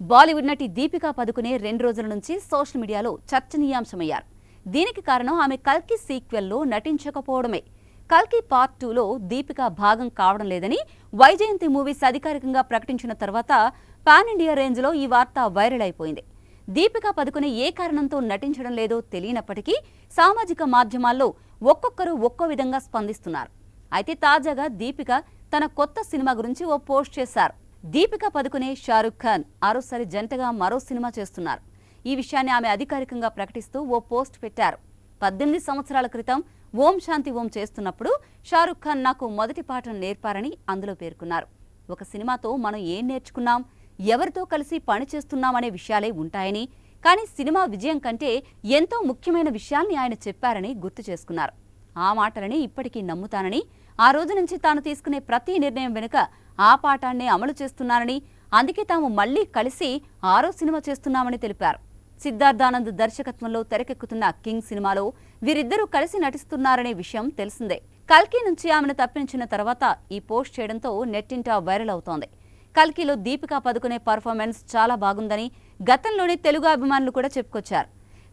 బాలీవుడ్ నటి దీపికా పదుకునే 2 రోజుల నుంచి సోషల్ మీడియాలో చర్చనీయాంశమయ్యారు. దీనికి కారణం ఆమె కల్కి సీక్వెల్లో నటించకపోవడమే. కల్కి పార్ట్ 2లో దీపికా భాగం కావడం లేదని వైజయంతి మూవీస్ అధికారికంగా ప్రకటించిన తర్వాత పాన్ ఇండియా రేంజ్లో ఈ వార్త వైరల్ అయిపోయింది. దీపికా పదుకునే ఏ కారణంతో నటించడం లేదో తెలియనప్పటికీ సామాజిక మాధ్యమాల్లో ఒక్కొక్కరు ఒక్కో విధంగా స్పందిస్తున్నారు. అయితే తాజాగా దీపిక తన కొత్త సినిమా గురించి ఓ పోస్ట్ చేశారు. దీపికా పదుకునే, షారుఖ్ ఖాన్ ఆరోసారి జంటగా మరో సినిమా చేస్తున్నారు. ఈ విషయాన్ని ఆమె అధికారికంగా ప్రకటిస్తూ ఓ పోస్ట్ పెట్టారు. 18 సంవత్సరాల క్రితం ఓం శాంతి ఓం చేస్తున్నప్పుడు షారుఖ్ ఖాన్ నాకు మొదటి పాఠం నేర్పారని అందులో పేర్కొన్నారు. ఒక సినిమాతో మనం ఏం నేర్చుకున్నాం, ఎవరితో కలిసి పని చేస్తున్నామనే విషయాలే ఉంటాయని, కానీ సినిమా విజయం కంటే ఎంతో ముఖ్యమైన విషయాల్ని ఆయన చెప్పారని గుర్తు చేసుకున్నారు. ఆ మాటలని ఇప్పటికీ నమ్ముతానని, ఆ రోజు నుంచి తాను తీసుకునే ప్రతి నిర్ణయం వెనుక ఆ పాఠాన్నే అమలు చేస్తున్నానని, అందుకే తాము మళ్లీ కలిసి 6వ సినిమా చేస్తున్నామని తెలిపారు. సిద్ధార్థానంద్ దర్శకత్వంలో తెరకెక్కుతున్న కింగ్ సినిమాలో వీరిద్దరూ కలిసి నటిస్తున్నారనే విషయం తెలిసిందే. కల్కి నుంచి ఆమెను తప్పించిన తర్వాత ఈ పోస్ట్ చేయడంతో నెట్టింట వైరల్ అవుతోంది. కల్కిలో దీపికా పదుకునే పర్ఫార్మెన్స్ చాలా బాగుందని గతంలోనే తెలుగు అభిమానులు కూడా చెప్పుకొచ్చారు.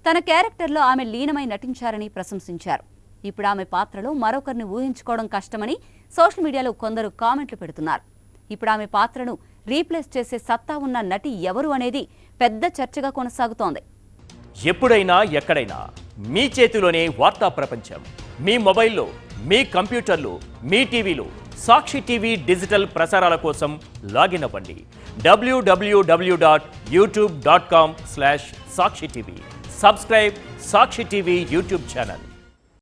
తన క్యారెక్టర్లో ఆమె లీనమై నటించారని ప్రశంసించారు. ఇప్పుడు ఆమె పాత్రలో మరొకరిని ఊహించుకోవడం కష్టమని సోషల్ మీడియాలో కొందరు కామెంట్లు పెడుతున్నారు. ఇప్పుడు ఆమె పాత్రను రీప్లేస్ చేసే సత్తా ఉన్న నటి ఎవరు అనేది పెద్ద చర్చగా కొనసాగుతోంది. ఎప్పుడైనా ఎక్కడైనా మీ చేతిలోనే వార్తా ప్రపంచం. మీ మొబైల్లో, మీ కంప్యూటర్లో, మీ టీవీలో సాక్షి టీవీ డిజిటల్ ప్రసారాల కోసం లాగిన్ అవ్వండి. www.youtube.com/సాక్షి టీవీ. సబ్స్క్రైబ్ సాక్షి టీవీ యూట్యూబ్ ఛానల్.